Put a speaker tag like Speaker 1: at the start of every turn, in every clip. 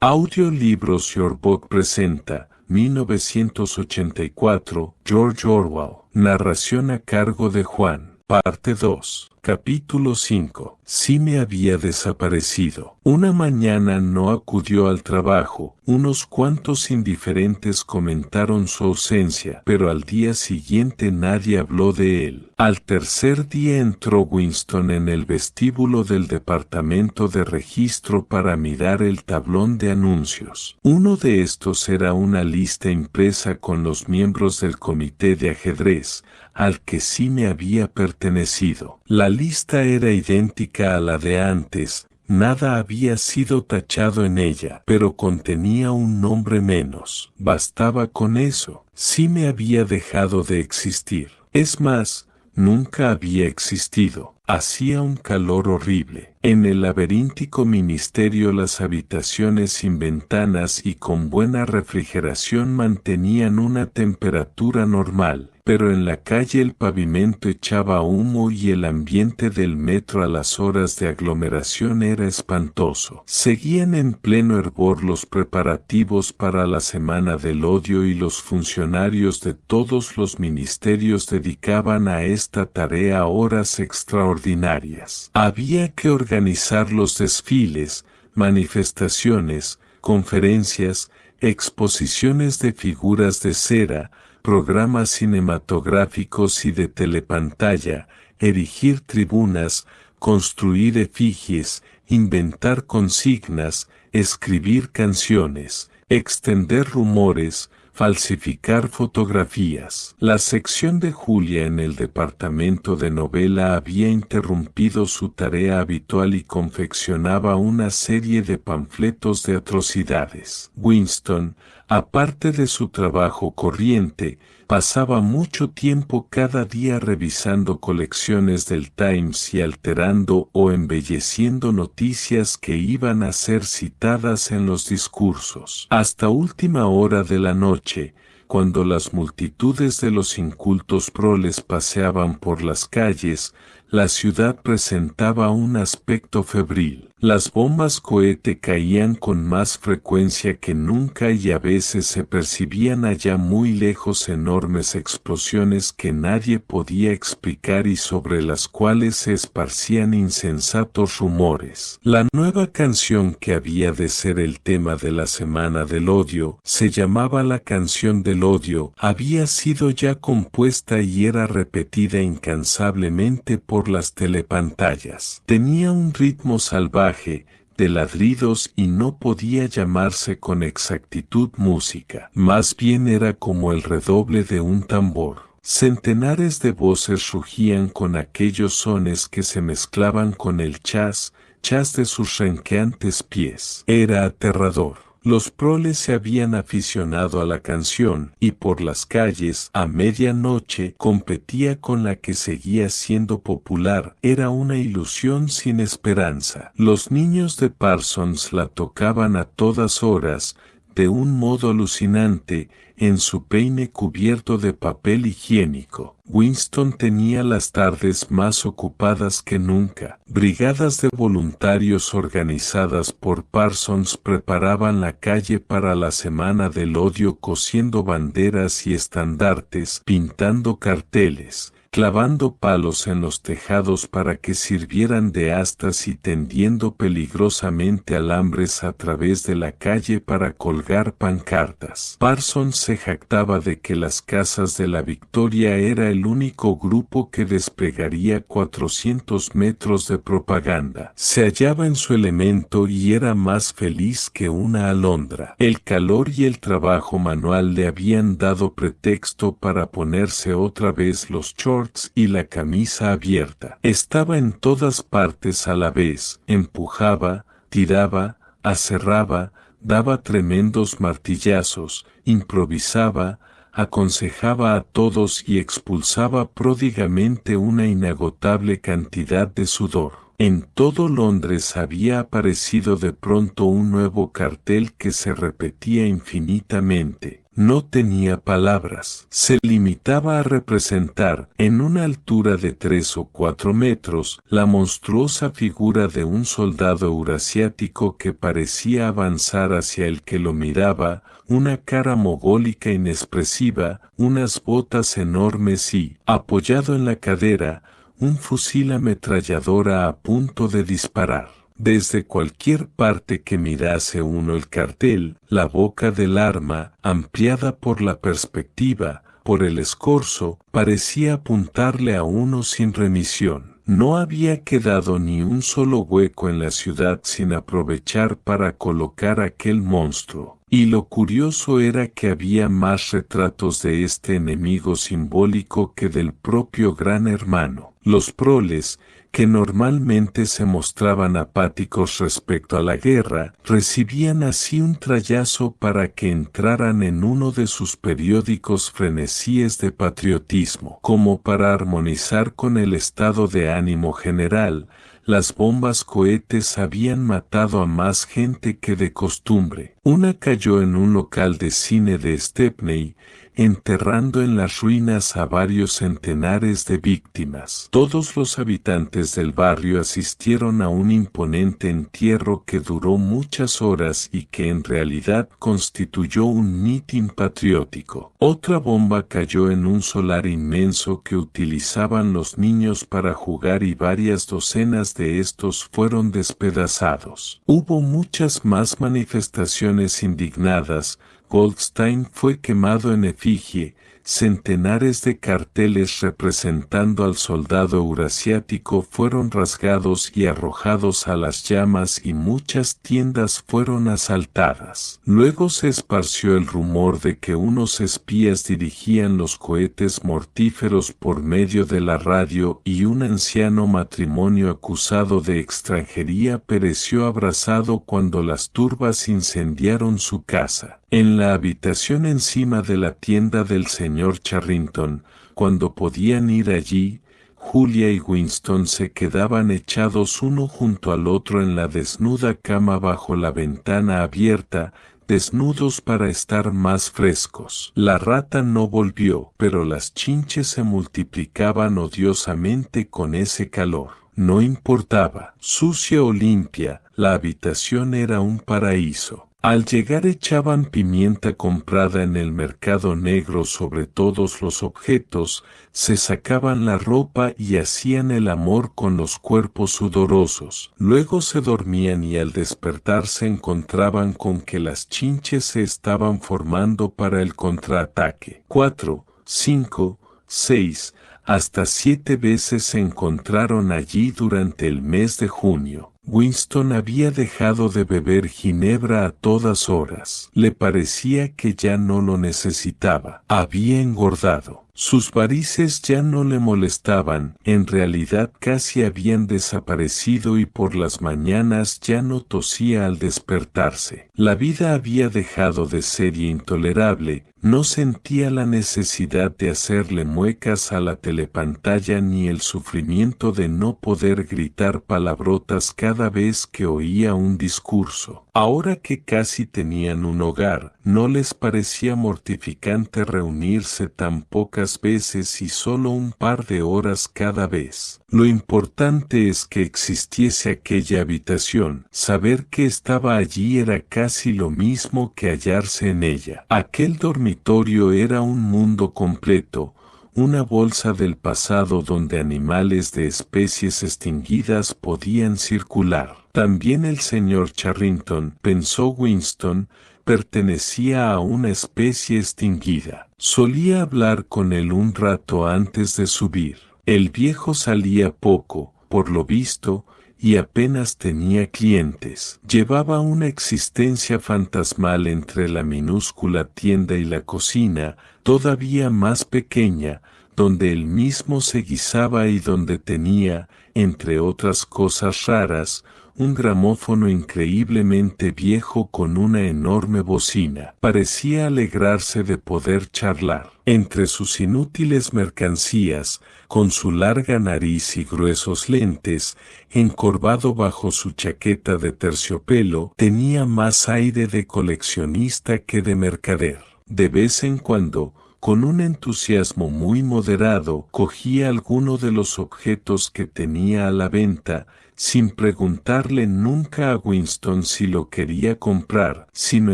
Speaker 1: Audiolibros Your Book presenta 1984, George Orwell. Narración a cargo de Juan. Parte 2. Capítulo 5. Sime había desaparecido. Una mañana no acudió al trabajo. Unos cuantos indiferentes comentaron su ausencia, pero al día siguiente nadie habló de él. Al tercer día entró Winston en el vestíbulo del departamento de registro para mirar el tablón de anuncios. Uno de estos era una lista impresa con los miembros del comité de ajedrez, al que Sime había pertenecido. La lista era idéntica a la de antes, nada había sido tachado en ella, pero contenía un nombre menos. Bastaba con eso. Sime había dejado de existir. Es más, nunca había existido. Hacía un calor horrible. En el laberíntico ministerio las habitaciones sin ventanas y con buena refrigeración mantenían una temperatura normal, pero en la calle el pavimento echaba humo y el ambiente del metro a las horas de aglomeración era espantoso. Seguían en pleno hervor los preparativos para la Semana del Odio y los funcionarios de todos los ministerios dedicaban a esta tarea horas extraordinarias. Había que organizar los desfiles, manifestaciones, conferencias, exposiciones de figuras de cera, programas cinematográficos y de telepantalla, erigir tribunas, construir efigies, inventar consignas, escribir canciones, extender rumores, falsificar fotografías. La sección de Julia en el departamento de novela había interrumpido su tarea habitual y confeccionaba una serie de panfletos de atrocidades. Winston, aparte de su trabajo corriente, pasaba mucho tiempo cada día revisando colecciones del Times y alterando o embelleciendo noticias que iban a ser citadas en los discursos. Hasta última hora de la noche, cuando las multitudes de los incultos proles paseaban por las calles, la ciudad presentaba un aspecto febril. Las bombas cohete caían con más frecuencia que nunca y a veces se percibían allá muy lejos enormes explosiones que nadie podía explicar y sobre las cuales se esparcían insensatos rumores. La nueva canción que había de ser el tema de la Semana del Odio, se llamaba la Canción del Odio, había sido ya compuesta y era repetida incansablemente por las telepantallas. Tenía un ritmo salvaje, de ladridos y no podía llamarse con exactitud música. Más bien era como el redoble de un tambor. Centenares de voces rugían con aquellos sones que se mezclaban con el chas de sus renqueantes pies. Era aterrador. Los proles se habían aficionado a la canción y por las calles a medianoche competía con la que seguía siendo popular. Era una ilusión sin esperanza. Los niños de Parsons la tocaban a todas horas, de un modo alucinante, en su peine cubierto de papel higiénico. Winston tenía las tardes más ocupadas que nunca. Brigadas de voluntarios organizadas por Parsons preparaban la calle para la Semana del Odio cosiendo banderas y estandartes, pintando carteles, clavando palos en los tejados para que sirvieran de astas y tendiendo peligrosamente alambres a través de la calle para colgar pancartas. Parsons se jactaba de que las Casas de la Victoria era el único grupo que desplegaría 400 metros de propaganda. Se hallaba en su elemento y era más feliz que una alondra. El calor y el trabajo manual le habían dado pretexto para ponerse otra vez los shorts y la camisa abierta. Estaba en todas partes a la vez, empujaba, tiraba, aserraba, daba tremendos martillazos, improvisaba, aconsejaba a todos y expulsaba pródigamente una inagotable cantidad de sudor. En todo Londres había aparecido de pronto un nuevo cartel que se repetía infinitamente. No tenía palabras. Se limitaba a representar, en una altura de 3 o 4 metros, la monstruosa figura de un soldado eurasiático que parecía avanzar hacia el que lo miraba, una cara mogólica inexpresiva, unas botas enormes y, apoyado en la cadera, un fusil ametralladora a punto de disparar. Desde cualquier parte que mirase uno el cartel, la boca del arma, ampliada por la perspectiva, por el escorzo, parecía apuntarle a uno sin remisión. No había quedado ni un solo hueco en la ciudad sin aprovechar para colocar aquel monstruo. Y lo curioso era que había más retratos de este enemigo simbólico que del propio Gran Hermano. Los proles, que normalmente se mostraban apáticos respecto a la guerra, recibían así un trayazo para que entraran en uno de sus periódicos frenesíes de patriotismo. Como para armonizar con el estado de ánimo general, las bombas cohetes habían matado a más gente que de costumbre. Una cayó en un local de cine de Stepney, enterrando en las ruinas a varios centenares de víctimas. Todos los habitantes del barrio asistieron a un imponente entierro que duró muchas horas y que en realidad constituyó un mitin patriótico. Otra bomba cayó en un solar inmenso que utilizaban los niños para jugar y varias docenas de estos fueron despedazados. Hubo muchas más manifestaciones indignadas. Goldstein fue quemado en efigie, centenares de carteles representando al soldado eurasiático fueron rasgados y arrojados a las llamas y muchas tiendas fueron asaltadas. Luego se esparció el rumor de que unos espías dirigían los cohetes mortíferos por medio de la radio y un anciano matrimonio acusado de extranjería pereció abrasado cuando las turbas incendiaron su casa. En la habitación encima de la tienda del señor Charrington, cuando podían ir allí, Julia y Winston se quedaban echados uno junto al otro en la desnuda cama bajo la ventana abierta, desnudos para estar más frescos. La rata no volvió, pero las chinches se multiplicaban odiosamente con ese calor. No importaba, sucia o limpia, la habitación era un paraíso. Al llegar echaban pimienta comprada en el mercado negro sobre todos los objetos, se sacaban la ropa y hacían el amor con los cuerpos sudorosos. Luego se dormían y al despertar se encontraban con que las chinches se estaban formando para el contraataque. 4, 5, 6, hasta 7 veces se encontraron allí durante el mes de junio. Winston había dejado de beber ginebra a todas horas. Le parecía que ya no lo necesitaba. Había engordado. Sus varices ya no le molestaban, en realidad casi habían desaparecido y por las mañanas ya no tosía al despertarse. La vida había dejado de ser intolerable, no sentía la necesidad de hacerle muecas a la telepantalla ni el sufrimiento de no poder gritar palabrotas cada vez que oía un discurso. Ahora que casi tenían un hogar, no les parecía mortificante reunirse tan pocas veces y solo un par de horas cada vez. Lo importante es que existiese aquella habitación. Saber que estaba allí era casi lo mismo que hallarse en ella. Aquel dormitorio era un mundo completo, una bolsa del pasado donde animales de especies extinguidas podían circular. También el señor Charrington, pensó Winston, pertenecía a una especie extinguida. Solía hablar con él un rato antes de subir. El viejo salía poco, por lo visto, y apenas tenía clientes. Llevaba una existencia fantasmal entre la minúscula tienda y la cocina, todavía más pequeña, donde él mismo se guisaba y donde tenía, entre otras cosas raras, un gramófono increíblemente viejo con una enorme bocina. Parecía alegrarse de poder charlar. Entre sus inútiles mercancías, con su larga nariz y gruesos lentes, encorvado bajo su chaqueta de terciopelo, tenía más aire de coleccionista que de mercader. De vez en cuando, con un entusiasmo muy moderado, cogía alguno de los objetos que tenía a la venta, sin preguntarle nunca a Winston si lo quería comprar, sino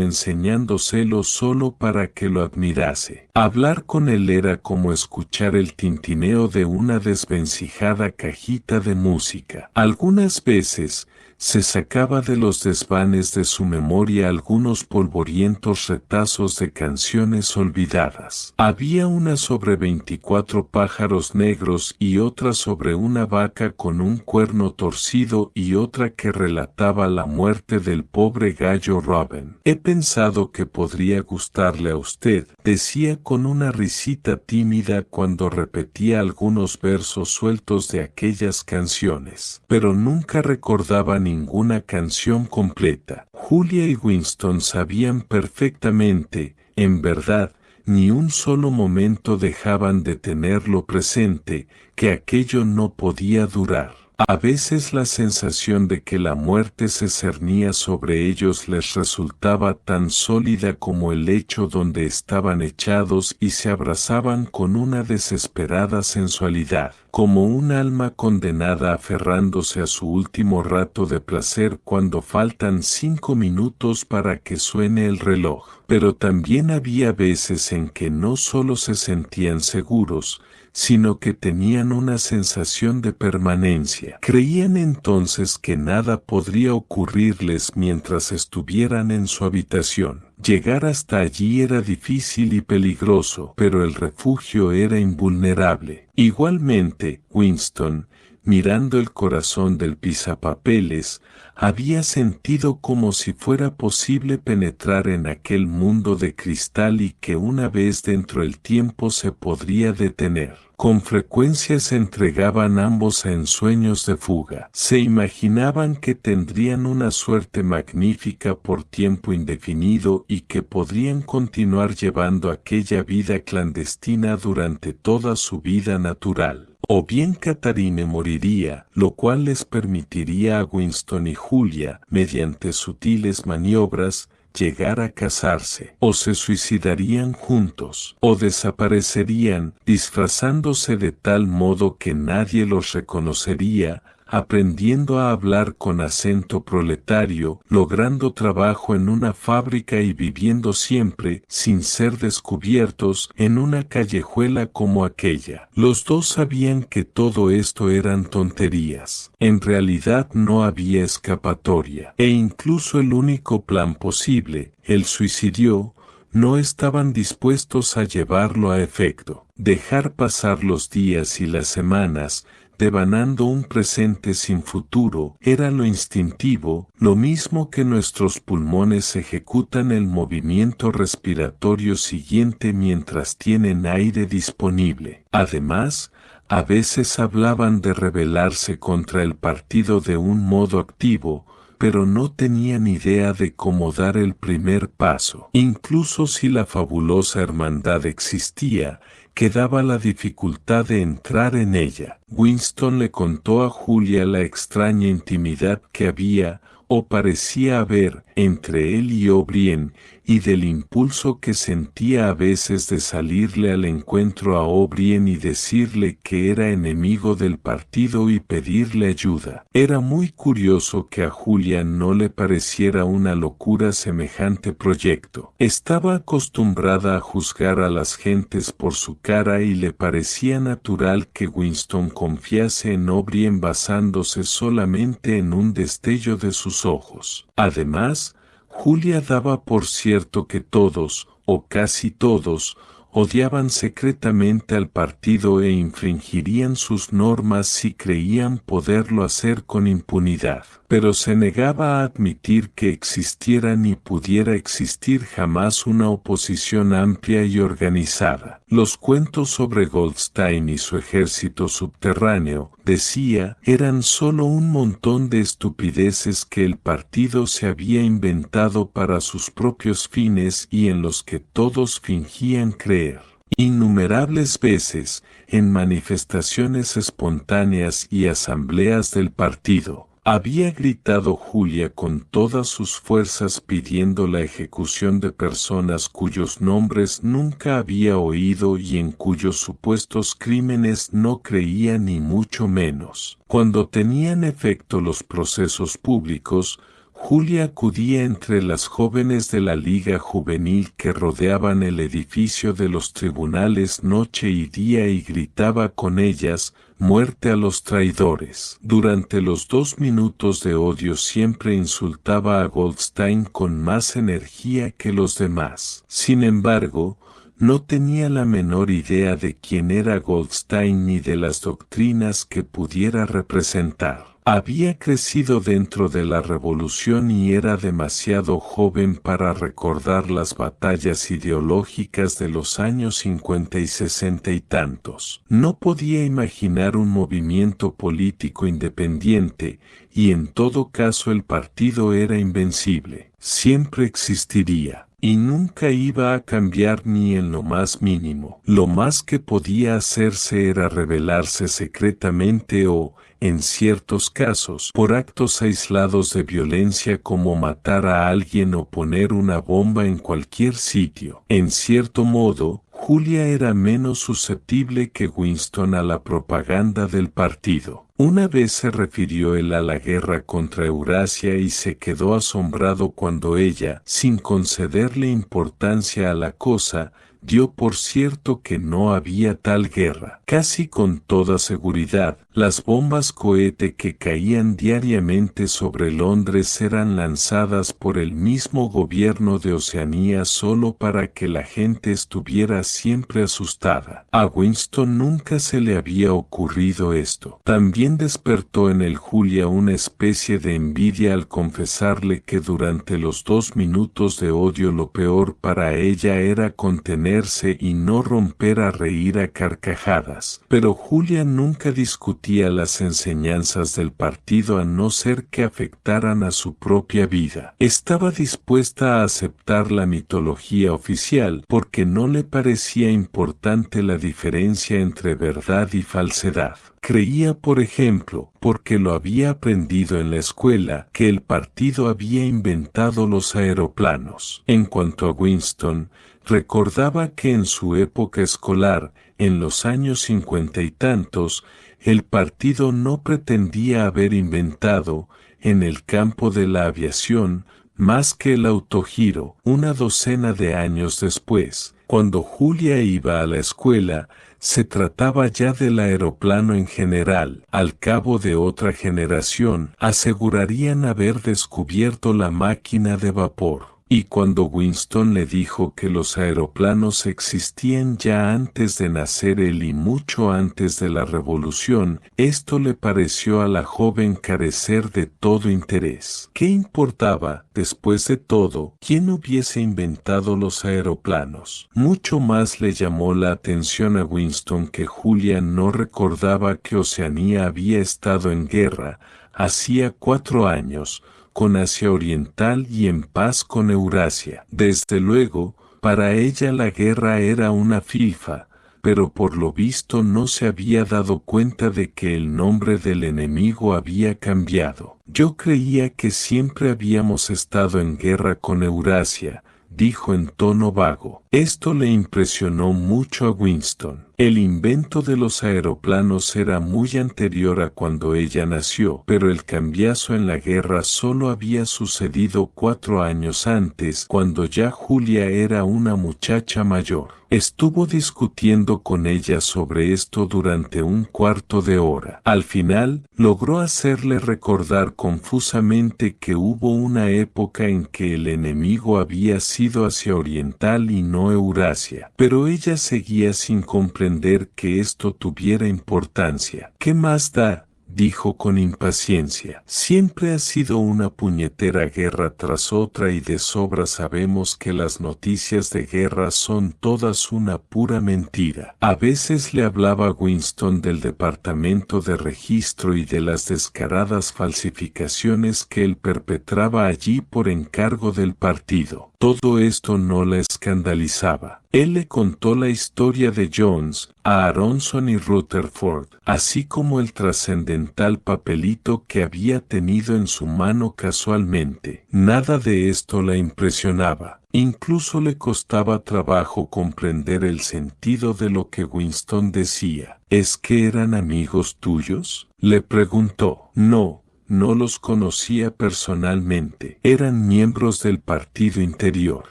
Speaker 1: enseñándoselo solo para que lo admirase. Hablar con él era como escuchar el tintineo de una desvencijada cajita de música. Algunas veces, se sacaba de los desvanes de su memoria algunos polvorientos retazos de canciones olvidadas. Había una sobre 24 pájaros negros y otra sobre una vaca con un cuerno torcido y otra que relataba la muerte del pobre gallo Robin. He pensado que podría gustarle a usted, decía con una risita tímida cuando repetía algunos versos sueltos de aquellas canciones, pero nunca recordaba ninguna canción completa. Julia y Winston sabían perfectamente, en verdad, ni un solo momento dejaban de tenerlo presente, que aquello no podía durar. A veces la sensación de que la muerte se cernía sobre ellos les resultaba tan sólida como el lecho donde estaban echados y se abrazaban con una desesperada sensualidad, como un alma condenada aferrándose a su último rato de placer cuando faltan 5 minutos para que suene el reloj. Pero también había veces en que no solo se sentían seguros, sino que tenían una sensación de permanencia. Creían entonces que nada podría ocurrirles mientras estuvieran en su habitación. Llegar hasta allí era difícil y peligroso, pero el refugio era invulnerable. Igualmente, Winston, mirando el corazón del pisapapeles, había sentido como si fuera posible penetrar en aquel mundo de cristal y que una vez dentro el tiempo se podría detener. Con frecuencia se entregaban ambos a ensueños de fuga. Se imaginaban que tendrían una suerte magnífica por tiempo indefinido y que podrían continuar llevando aquella vida clandestina durante toda su vida natural. O bien Catherine moriría, lo cual les permitiría a Winston y Julia, mediante sutiles maniobras, llegar a casarse, o se suicidarían juntos, o desaparecerían, disfrazándose de tal modo que nadie los reconocería, aprendiendo a hablar con acento proletario, logrando trabajo en una fábrica y viviendo siempre, sin ser descubiertos, en una callejuela como aquella. Los dos sabían que todo esto eran tonterías. En realidad no había escapatoria, e incluso el único plan posible, el suicidio, no estaban dispuestos a llevarlo a efecto. Dejar pasar los días y las semanas, devanando un presente sin futuro, era lo instintivo, lo mismo que nuestros pulmones ejecutan el movimiento respiratorio siguiente mientras tienen aire disponible. Además, a veces hablaban de rebelarse contra el partido de un modo activo, pero no tenían idea de cómo dar el primer paso. Incluso si la fabulosa hermandad existía, quedaba la dificultad de entrar en ella. Winston le contó a Julia la extraña intimidad que había, o parecía haber, entre él y O'Brien, y del impulso que sentía a veces de salirle al encuentro a O'Brien y decirle que era enemigo del partido y pedirle ayuda. Era muy curioso que a Julia no le pareciera una locura semejante proyecto. Estaba acostumbrada a juzgar a las gentes por su cara y le parecía natural que Winston confiase en O'Brien basándose solamente en un destello de sus ojos. Además, Julia daba por cierto que todos, o casi todos, odiaban secretamente al partido e infringirían sus normas si creían poderlo hacer con impunidad, pero se negaba a admitir que existiera ni pudiera existir jamás una oposición amplia y organizada. Los cuentos sobre Goldstein y su ejército subterráneo, decía, eran solo un montón de estupideces que el partido se había inventado para sus propios fines y en los que todos fingían creer. Innumerables veces, en manifestaciones espontáneas y asambleas del partido, Había gritado Julia con todas sus fuerzas pidiendo la ejecución de personas cuyos nombres nunca había oído y en cuyos supuestos crímenes no creía ni mucho menos. Cuando tenían efecto los procesos públicos, Julia acudía entre las jóvenes de la Liga Juvenil que rodeaban el edificio de los tribunales noche y día y gritaba con ellas: «¡Muerte a los traidores!». Durante los 2 minutos de odio siempre insultaba a Goldstein con más energía que los demás. Sin embargo, no tenía la menor idea de quién era Goldstein ni de las doctrinas que pudiera representar. Había crecido dentro de la revolución y era demasiado joven para recordar las batallas ideológicas de los años 50 y 60 y tantos. No podía imaginar un movimiento político independiente, y en todo caso el partido era invencible. Siempre existiría. Y nunca iba a cambiar ni en lo más mínimo. Lo más que podía hacerse era rebelarse secretamente o, en ciertos casos, por actos aislados de violencia como matar a alguien o poner una bomba en cualquier sitio. En cierto modo, Julia era menos susceptible que Winston a la propaganda del partido. Una vez se refirió él a la guerra contra Eurasia y se quedó asombrado cuando ella, sin concederle importancia a la cosa, dio por cierto que no había tal guerra. Casi con toda seguridad, las bombas cohete que caían diariamente sobre Londres eran lanzadas por el mismo gobierno de Oceanía solo para que la gente estuviera siempre asustada. A Winston nunca se le había ocurrido esto. También despertó en el Julia una especie de envidia al confesarle que durante los 2 minutos de odio lo peor para ella era contenerse y no romper a reír a carcajadas. Pero Julia nunca discutía las enseñanzas del partido a no ser que afectaran a su propia vida. Estaba dispuesta a aceptar la mitología oficial porque no le parecía importante la diferencia entre verdad y falsedad. Creía, por ejemplo, porque lo había aprendido en la escuela, que el partido había inventado los aeroplanos. En cuanto a Winston, recordaba que en su época escolar, en los años 50 y tantos, el partido no pretendía haber inventado, en el campo de la aviación, más que el autogiro. Una docena de años después, cuando Julia iba a la escuela, se trataba ya del aeroplano en general. Al cabo de otra generación, asegurarían haber descubierto la máquina de vapor. Y cuando Winston le dijo que los aeroplanos existían ya antes de nacer él y mucho antes de la revolución, esto le pareció a la joven carecer de todo interés. ¿Qué importaba, después de todo, quién hubiese inventado los aeroplanos? Mucho más le llamó la atención a Winston que Julia no recordaba que Oceanía había estado en guerra, hacía 4 años, con Asia Oriental y en paz con Eurasia. Desde luego, para ella la guerra era una filfa, pero por lo visto no se había dado cuenta de que el nombre del enemigo había cambiado. Yo creía que siempre habíamos estado en guerra con Eurasia, dijo en tono vago. Esto le impresionó mucho a Winston. El invento de los aeroplanos era muy anterior a cuando ella nació, pero el cambiazo en la guerra solo había sucedido 4 años antes, cuando ya Julia era una muchacha mayor. Estuvo discutiendo con ella sobre esto durante 1/4 de hora. Al final, logró hacerle recordar confusamente que hubo una época en que el enemigo había sido Asia Oriental y no Eurasia. Pero ella seguía sin comprender que esto tuviera importancia. ¿Qué más da?, dijo con impaciencia. Siempre ha sido una puñetera guerra tras otra y de sobra sabemos que las noticias de guerra son todas una pura mentira. A veces le hablaba a Winston del departamento de registro y de las descaradas falsificaciones que él perpetraba allí por encargo del partido. Todo esto no la escandalizaba. Él le contó la historia de Jones, a Aronson y Rutherford, así como el trascendental papelito que había tenido en su mano casualmente. Nada de esto la impresionaba. Incluso le costaba trabajo comprender el sentido de lo que Winston decía. ¿Es que eran amigos tuyos?, le preguntó. No, no los conocía personalmente. Eran miembros del partido interior.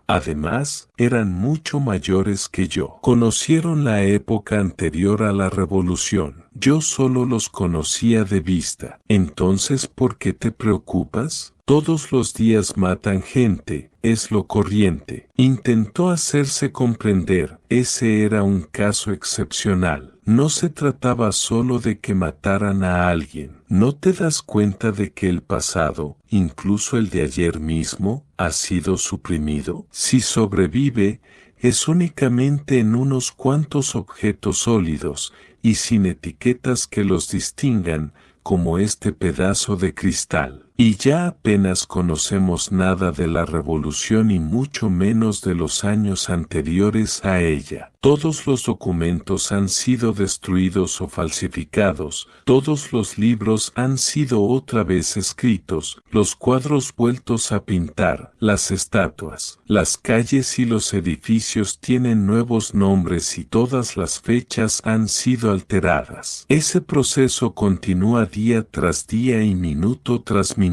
Speaker 1: Además, eran mucho mayores que yo. Conocieron la época anterior a la revolución. Yo solo los conocía de vista. Entonces, ¿por qué te preocupas? Todos los días matan gente, es lo corriente. Intentó hacerse comprender. Ese era un caso excepcional. No se trataba solo de que mataran a alguien. ¿No te das cuenta de que el pasado, incluso el de ayer mismo, ha sido suprimido? Si sobrevive, es únicamente en unos cuantos objetos sólidos, y sin etiquetas que los distingan, como este pedazo de cristal. Y ya apenas conocemos nada de la revolución y mucho menos de los años anteriores a ella. Todos los documentos han sido destruidos o falsificados, todos los libros han sido otra vez escritos, los cuadros vueltos a pintar, las estatuas, las calles y los edificios tienen nuevos nombres y todas las fechas han sido alteradas. Ese proceso continúa día tras día y minuto tras minuto.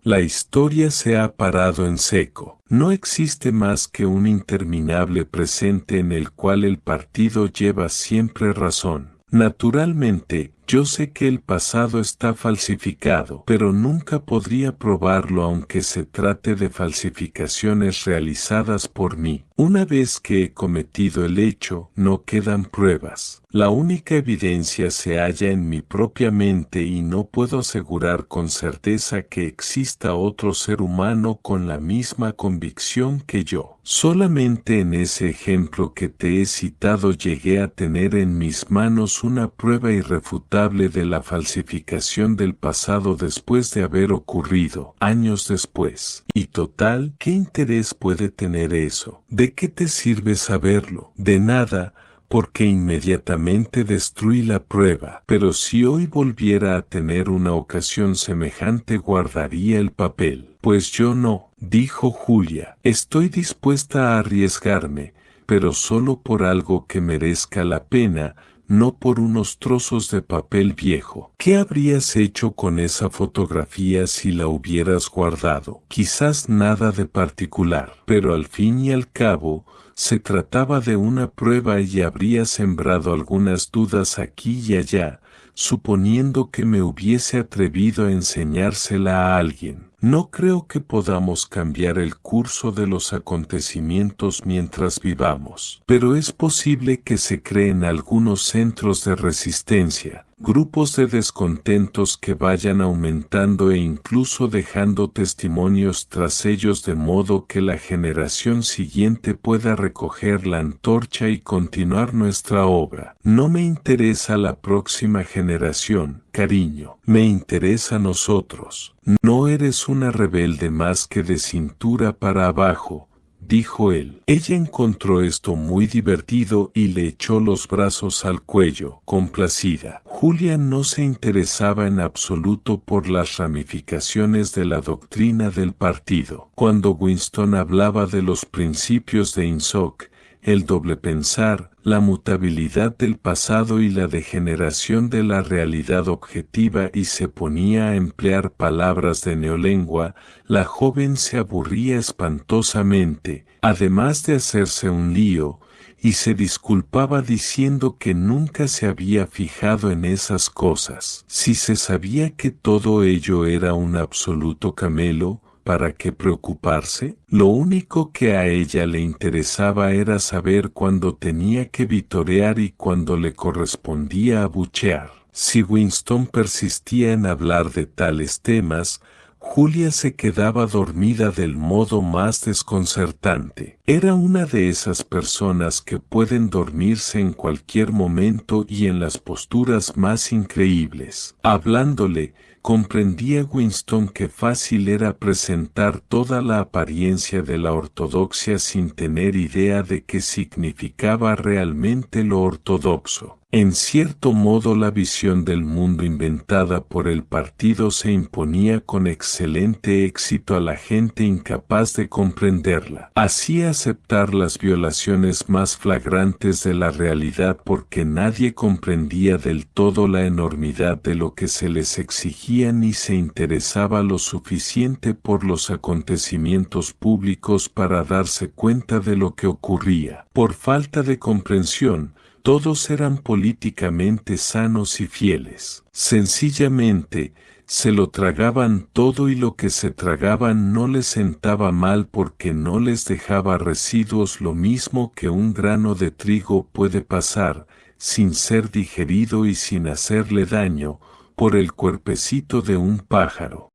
Speaker 1: La historia se ha parado en seco. No existe más que un interminable presente en el cual el partido lleva siempre razón. Naturalmente, yo sé que el pasado está falsificado, pero nunca podría probarlo aunque se trate de falsificaciones realizadas por mí. Una vez que he cometido el hecho, no quedan pruebas. La única evidencia se halla en mi propia mente y no puedo asegurar con certeza que exista otro ser humano con la misma convicción que yo. Solamente en ese ejemplo que te he citado llegué a tener en mis manos una prueba irrefutable de la falsificación del pasado después de haber ocurrido, años después. Y total, ¿qué interés puede tener eso? ¿De qué te sirve saberlo? De nada, porque inmediatamente destruí la prueba. Pero si hoy volviera a tener una ocasión semejante guardaría el papel. Pues yo no, dijo Julia. Estoy dispuesta a arriesgarme, pero solo por algo que merezca la pena, no por unos trozos de papel viejo. ¿Qué habrías hecho con esa fotografía si la hubieras guardado? Quizás nada de particular, pero al fin y al cabo, se trataba de una prueba y habría sembrado algunas dudas aquí y allá, suponiendo que me hubiese atrevido a enseñársela a alguien. No creo que podamos cambiar el curso de los acontecimientos mientras vivamos, pero es posible que se creen algunos centros de resistencia, grupos de descontentos que vayan aumentando e incluso dejando testimonios tras ellos de modo que la generación siguiente pueda recoger la antorcha y continuar nuestra obra. No me interesa la próxima generación, cariño, me interesa nosotros. No eres una rebelde más que de cintura para abajo, dijo él. Ella encontró esto muy divertido y le echó los brazos al cuello, complacida. Julia no se interesaba en absoluto por las ramificaciones de la doctrina del partido. Cuando Winston hablaba de los principios de Insoc, el doble pensar, la mutabilidad del pasado y la degeneración de la realidad objetiva y se ponía a emplear palabras de neolengua, la joven se aburría espantosamente, además de hacerse un lío, y se disculpaba diciendo que nunca se había fijado en esas cosas. Si se sabía que todo ello era un absoluto camelo, ¿para qué preocuparse? Lo único que a ella le interesaba era saber cuándo tenía que vitorear y cuándo le correspondía abuchear. Si Winston persistía en hablar de tales temas, Julia se quedaba dormida del modo más desconcertante. Era una de esas personas que pueden dormirse en cualquier momento y en las posturas más increíbles. Hablándole, comprendía Winston que fácil era presentar toda la apariencia de la ortodoxia sin tener idea de qué significaba realmente lo ortodoxo. En cierto modo la visión del mundo inventada por el partido se imponía con excelente éxito a la gente incapaz de comprenderla. Hacía aceptar las violaciones más flagrantes de la realidad porque nadie comprendía del todo la enormidad de lo que se les exigía ni se interesaba lo suficiente por los acontecimientos públicos para darse cuenta de lo que ocurría. Por falta de comprensión, todos eran políticamente sanos y fieles. Sencillamente, se lo tragaban todo y lo que se tragaban no les sentaba mal porque no les dejaba residuos, lo mismo que un grano de trigo puede pasar, sin ser digerido y sin hacerle daño, por el cuerpecito de un pájaro.